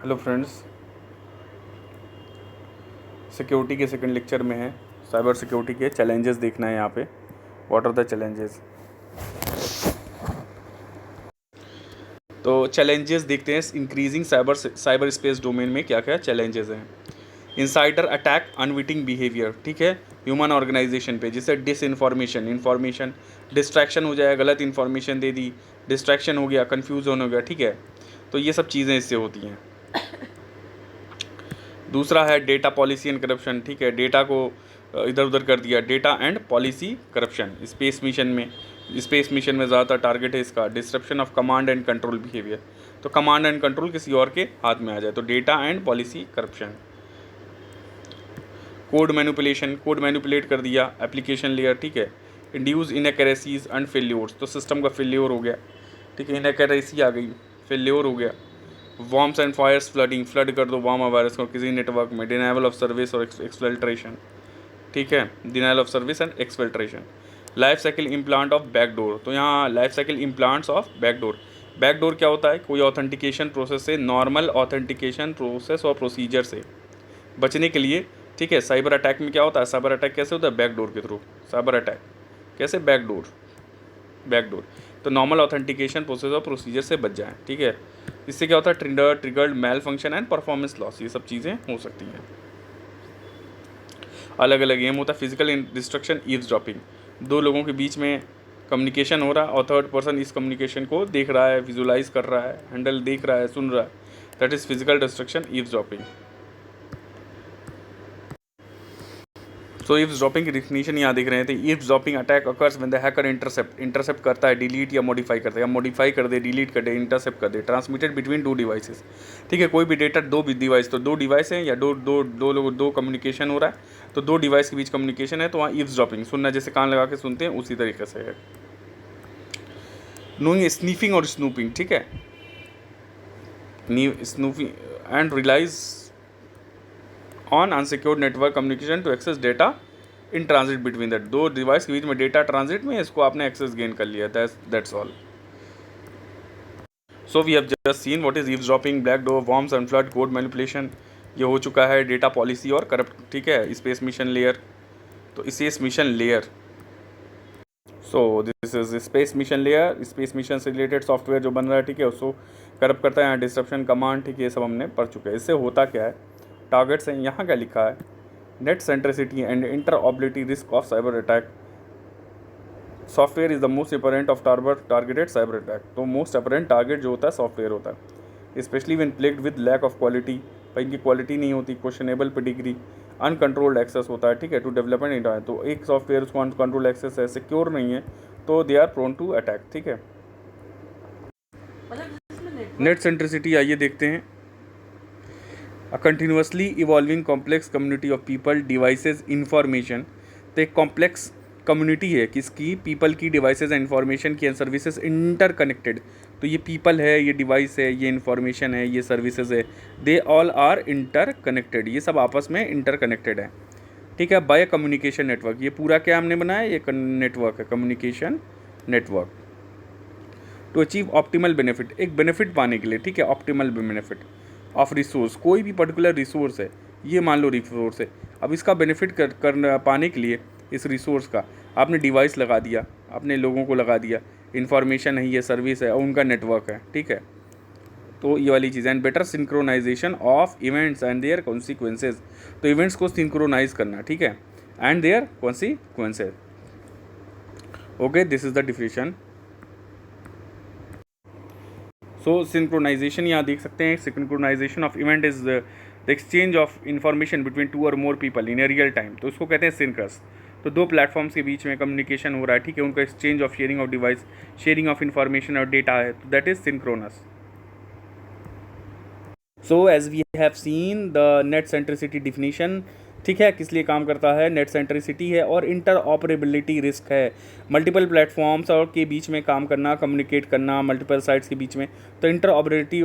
Hello friends, security के second lecture में है। साइबर सिक्योरिटी के चैलेंजेस देखना है यहाँ पे। What are the challenges? तो चैलेंजेस देखते हैं इंक्रीजिंग साइबर स्पेस डोमेन में क्या क्या चैलेंजेस हैं। इनसाइडर अटैक, अनविटिंग बिहेवियर, ठीक है, ह्यूमन ऑर्गेनाइजेशन पे, जिससे इन्फॉर्मेशन डिस्ट्रैक्शन हो जाए, गलत इन्फॉर्मेशन दे दी, डिस्ट्रैक्शन हो गया, कन्फ्यूज होने हो गया, ठीक है। तो ये सब चीज़ें इससे होती हैं। दूसरा है डेटा पॉलिसी एंड करप्शन, ठीक है, डेटा को इधर उधर कर दिया, data and policy corruption. Space mission में ज़्यादातर टारगेट है इसका disruption of command and control behaviour. तो कमांड एंड कंट्रोल किसी और के हाथ में आ जाए, तो data and policy corruption. Code manipulate कर दिया एप्लीकेशन लेयर, ठीक है, इंड्यूस इनएक्यूरेसीज एंड फेल्योर्स, तो सिस्टम का फेल्योर हो गया, ठीक है, इनएक्यूरेसी आ गई, फेल्योर हो गया। वॉर्म्स एंड फायर्स, फ्लड कर दो वार्म वायरस को किसी नेटवर्क में, डिनाइवल ऑफ सर्विस और एक्सफिल्ट्रेशन, ठीक है, denial of service and exfiltration. Life cycle implant of backdoor, तो यहाँ life cycle implants of backdoor. Backdoor क्या होता है? कोई ऑथेंटिकेशन प्रोसेस से, नॉर्मल ऑथेंटिकेशन प्रोसेस और प्रोसीजर से बचने के लिए, ठीक है। साइबर अटैक में क्या होता है? साइबर अटैक कैसे होता है? बैकडोर के थ्रू। साइबर अटैक कैसे? बैकडोर। तो नॉर्मल ऑथेंटिकेशन प्रोसेस और प्रोसीजर से बच जाए, ठीक है। इससे क्या होता है? Triggered malfunction and performance loss, ये सब चीज़ें हो सकती हैं। अलग अलग एम होता है। फिजिकल डिस्ट्रक्शन, ईव्सड्रॉपिंग, दो लोगों के बीच में कम्युनिकेशन हो रहा है और थर्ड पर्सन इस कम्युनिकेशन को देख रहा है, विजुलाइज कर रहा है, हैंडल देख रहा है, सुन रहा है, that is physical destruction, eavesdropping. So eavesdropping की डिफिनीशन यहाँ देख रहे थे। Eavesdropping attack occurs when the hacker intercept करता है, डिलीट या मॉडिफाई करता है, या मॉडिफाई कर दे, डिलीट कर दे, इंटरसेप्ट कर दे, ट्रांसमिटेड बिटवीन टू डिवाइसेस, ठीक है। कोई भी डेटा दो डिवाइस, तो दो डिवाइस हैं या दो कम्युनिकेशन हो रहा है, तो दो डिवाइस के बीच कम्युनिकेशन है, तो वहाँ ईव्सड्रॉपिंग, सुनना जैसे कान लगा के सुनते हैं उसी तरीके से है। नोइंग स्नीफिंग और स्नूपिंग, ठीक है, snooping and relies on unsecured network communication to access data in transit between that, दो डिवाइस के बीच में डेटा ट्रांजिट में, इसको आपने एक्सेस गेन कर लिया, that's all. So we have just seen what is eavesdropping, backdoor, worms and flood, code manipulation, ये हो चुका है। डेटा पॉलिसी और करप्ट, ठीक है, स्पेस मिशन लेयर, तो space mission layer, so this is space mission layer, space mission से related software जो बन रहा है, ठीक है, उसको करप्ट करता है। यहाँ डिस्ट्रप्शन कमांड, ठीक है, ये सब हमने पढ़ चुके हैं। इससे होता क्या है? टारगेट्स हैं, यहाँ क्या लिखा है? Net centricity and interoperability risk of cyber attack. Software is the most apparent of targeted cyber attack, तो मोस्ट अपरेंट टारगेट जो होता है सॉफ्टवेयर होता है। Specially when plagued with lack of quality, पर इनकी क्वालिटी नहीं होती, क्वेश्चनेबल पेडिग्री, अनकंट्रोल्ड एक्सेस होता है, ठीक है, टू डेवलपमेंट इंडिया, तो एक सॉफ्टवेयर उसको अनकंट्रोल्ड एक्सेस है, सिक्योर नहीं है, तो they are prone to attack, ठीक है। नेट सेंट्रिसिटी आइए देखते हैं। A continuously evolving complex community of people, devices, information, तो एक कॉम्प्लेक्स कम्युनिटी है किसकी? पीपल की, डिवाइसेज एंड इन्फॉर्मेशन की, एंड सर्विसेज इंटरकनेक्टेड, तो ये पीपल है, ये डिवाइस है, ये इन्फॉर्मेशन है, ये सर्विसेज है, दे ऑल आर इंटरकनेक्टेड, ये सब आपस में इंटरकनेक्टेड है, ठीक है, बाय कम्युनिकेशन नेटवर्क। ये पूरा क्या हमने बनाया? ये नेटवर्क है, communication network. To achieve optimal benefit, एक बेनिफिट पाने के लिए, ठीक है, ऑप्टिमल बेनिफिट ऑफ रिसोर्स, कोई भी पर्टिकुलर रिसोर्स है, ये मान लो रिसोर्स है, अब इसका बेनिफिट पाने के लिए इस रिसोर्स का आपने डिवाइस लगा दिया, आपने लोगों को लगा दिया, इन्फॉर्मेशन है, ये सर्विस है और उनका नेटवर्क है, ठीक है, तो ये वाली चीज़। And better synchronization of events and their consequences, तो इवेंट्स को सिंक्रोनाइज करना, ठीक है, and their consequences. Okay, this is the definition. So synchronization यहाँ देख सकते हैं। Synchronization of event is the exchange of information between two or more people in a real time, तो उसको कहते हैं सिंक्रस। तो दो प्लेटफॉर्म्स के बीच में कम्युनिकेशन हो रहा है, ठीक है, उनका exchange of sharing of device, sharing of information और डेटा है, तो that is synchronous. So as we have seen the net centricity definition, ठीक है, किस लिए काम करता है? नेट सेंट्रिसिटी है और इंटर ऑपरेबिलिटी रिस्क है, मल्टीपल प्लेटफॉर्म्स और के बीच में काम करना, कम्युनिकेट करना मल्टीपल साइट्स के बीच में, तो इंटर ऑपरेबिलिटी।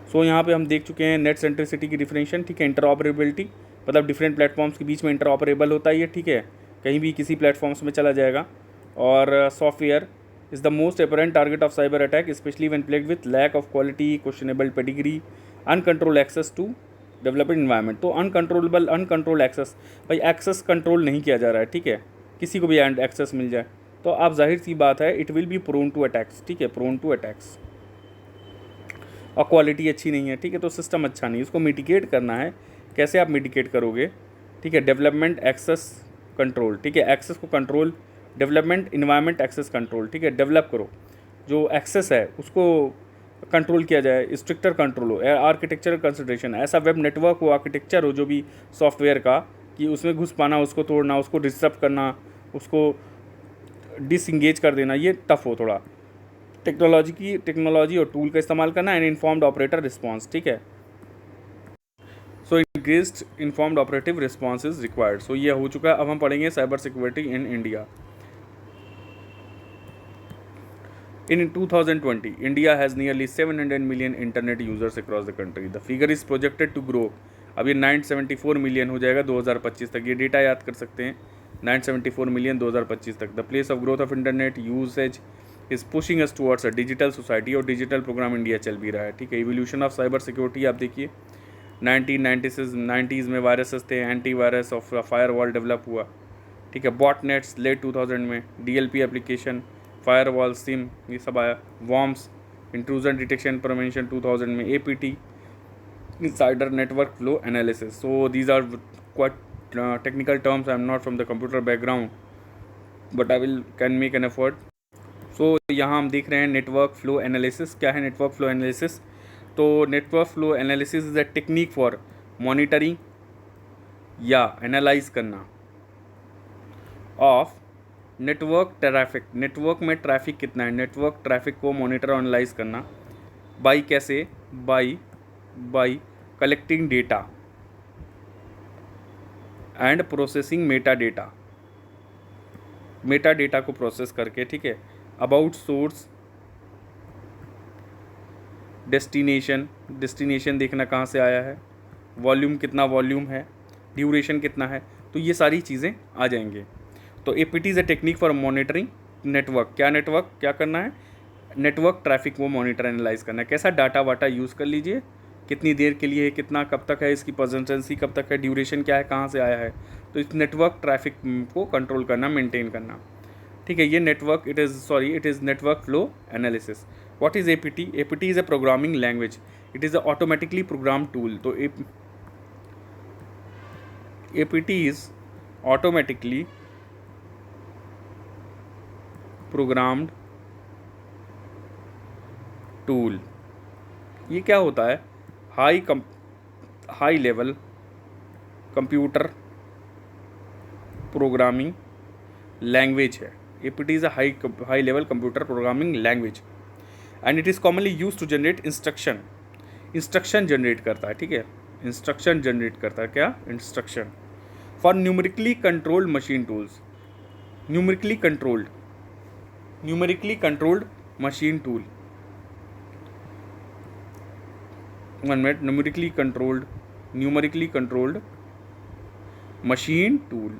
सो यहाँ पे हम देख चुके हैं नेट सेंट्रिसिटी की डिफिनेशन, ठीक है, इंटर ऑपरेबिलिटी मतलब डिफरेंट प्लेटफॉर्म्स के बीच में इंटर ऑपरेबल होता है ये, ठीक है, कहीं भी किसी प्लेटफॉर्म्स में चला जाएगा। और software is the most apparent target of cyber attack, especially when plagued with lack of quality, questionable pedigree, uncontrolled access to developed environment. तो अनकंट्रोल्ड एक्सेस, भाई एक्सेस कंट्रोल नहीं किया जा रहा है, ठीक है, किसी को भी एक्सेस मिल जाए तो आप जाहिर सी बात है it will be prone to attacks, ठीक है, प्रोन टू अटैक्स। और क्वालिटी अच्छी नहीं है, ठीक है, तो सिस्टम अच्छा नहीं, उसको मिटिगेट करना है। कैसे आप मिटिगेट करोगे, ठीक है, डेवलपमेंट एक्सेस कंट्रोल, ठीक है, एक्सेस को control, development environment access control, ठीक है, डेवलप करो, जो एक्सेस है उसको कंट्रोल किया जाए, स्ट्रिक्टर कंट्रोल हो, आर्किटेक्चर कंसिडरेशन, ऐसा वेब नेटवर्क हो, आर्किटेक्चर हो जो भी सॉफ्टवेयर का, कि उसमें घुस पाना, उसको तोड़ना, उसको डिस्टर्ब करना, उसको डिसंगेज कर देना, ये टफ हो थोड़ा। टेक्नोलॉजी और टूल का इस्तेमाल करना एंड इन्फॉर्म्ड ऑपरेटर रिस्पॉन्स, ठीक है। So increased informed operative response is required. So ये हो चुका है। अब हम पढ़ेंगे cyber security in India. In 2020, India has nearly 700 million internet users across the country. The figure is projected to grow. अब ये 974 मिलियन हो जाएगा 2025 तक। ये डेटा याद कर सकते हैं, 974 मिलियन 2025 तक। The place of growth of internet usage is pushing us towards a digital society, और डिजिटल प्रोग्राम इंडिया चल भी रहा है, ठीक है। इवोल्यूशन ऑफ साइबर सिक्योरिटी आप देखिए, 1990s में वायरसेस थे, anti virus of firewall develop हुआ, ठीक है। बॉटनेट्स लेट 2000 में, DLP एप्लीकेशन, फायरवॉल, सिम, ये सब आया। वॉर्म्स, इंट्रूजन डिटेक्शन प्रिवेंशन 2000 में, APT, insider network flow analysis. So these are quite technical terms. I am not from the computer background but I will can make an effort. So यहाँ हम देख रहे हैं network flow analysis. क्या है network flow analysis? तो network flow analysis is a technique for monitoring या analyse करना ऑफ नेटवर्क ट्रैफिक। नेटवर्क में ट्रैफिक कितना है, नेटवर्क ट्रैफिक को मॉनिटर और एनालाइज करना। बाई कैसे? By collecting data and processing Meta data. Meta data को प्रोसेस करके, ठीक है, अबाउट सोर्स, डेस्टिनेशन देखना कहाँ से आया है, वॉल्यूम कितना वॉल्यूम है, ड्यूरेशन कितना है, तो ये सारी चीज़ें आ जाएंगे। तो APT is a technique for monitoring network. क्या नेटवर्क क्या करना है? नेटवर्क ट्रैफिक को मॉनिटर एनालाइज करना है। कैसा? डाटा वाटा यूज़ कर लीजिए, कितनी देर के लिए है, कितना कब तक है, इसकी परसिस्टेंसी कब तक है, ड्यूरेशन क्या है, कहाँ से आया है, तो इस नेटवर्क ट्रैफिक को कंट्रोल करना, मेंटेन करना, ठीक है। ये network it is network flow analysis. What is APT? APT is a programming language, it is a automatically program tool. तो APT is automatically programmed tool. ये क्या होता है? High level computer programming language है। APT is a high level computer programming language and it is commonly use to generate instruction generate करता है, ठीक है, इंस्ट्रक्शन जनरेट करता है। क्या? Instruction for numerically controlled machine tools. Numerically controlled machine tool, 1 minute, numerically controlled machine tool।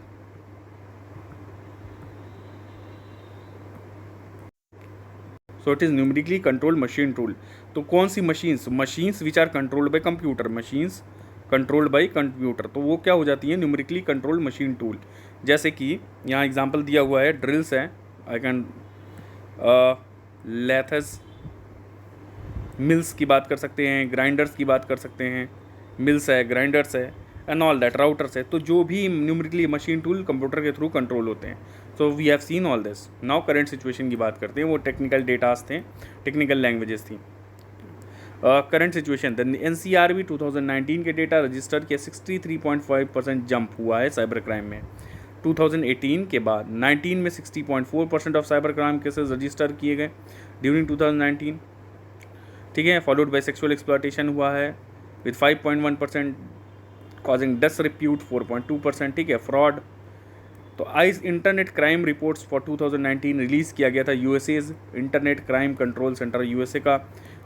So it is numerically controlled machine tool। तो कौन सी machines which are controlled by computer, machines controlled by computer, तो वो क्या हो जाती है? numerically controlled machine tool। जैसे कि यहाँ एग्जांपल दिया हुआ है, ड्रिल्स है, आई कैन लेथस, मिल्स की बात कर सकते हैं, ग्राइंडर्स की बात कर सकते हैं, मिल्स है, ग्राइंडर्स है एंड ऑल दैट, राउटर्स है। तो जो भी न्यूमेरिकली मशीन टूल कंप्यूटर के थ्रू कंट्रोल होते हैं। So we have seen all this. Now current situation की बात करते हैं, वो टेक्निकल डेटास थे, टेक्निकल लैंग्वेजेस थी। करंट सिचुएशन, द NCRB 2019 के डेटा रजिस्टर के 63.5% जंप हुआ है साइबर क्राइम में 2018 के बाद। 19 में 60.4% of cyber crime cases register किए गए ड्यूरिंग 2019, ठीक है। फॉलोड बाय सेक्सुअल एक्सप्लॉयटेशन हुआ है विद 5.1%, कॉजिंग डिसरिप्यूट 4.2%, ठीक है। फ्रॉड, तो ICE internet crime reports for 2019 release किया गया था। US's internet crime control centre, USA का,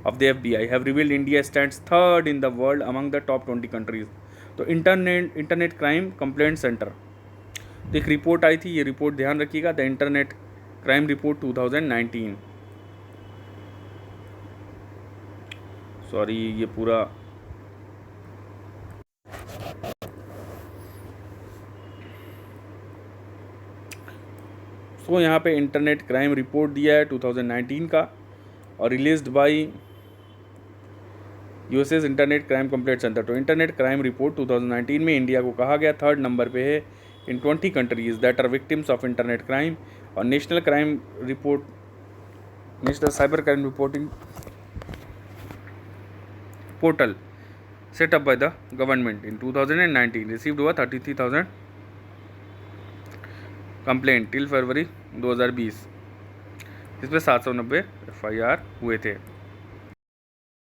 of the FBI have revealed India stands third in the world among the top 20 countries. तो internet crime complaint centre, तो एक report आई थी, ये रिपोर्ट ध्यान रखिएगा। The internet crime report 2019। Sorry, ये पूरा यहाँ पे इंटरनेट क्राइम रिपोर्ट दिया है 2019 का, और released by USS internet crime complaint centre. तो इंटरनेट क्राइम रिपोर्ट 2019 में इंडिया को कहा गया 3rd नंबर पे है in 20 countries that are victims of internet crime. और national cyber crime reporting portal set up by the government in 2019 received हुआ 33,000 complaint till फरवरी 2020। इसमें 790 FIR हुए थे।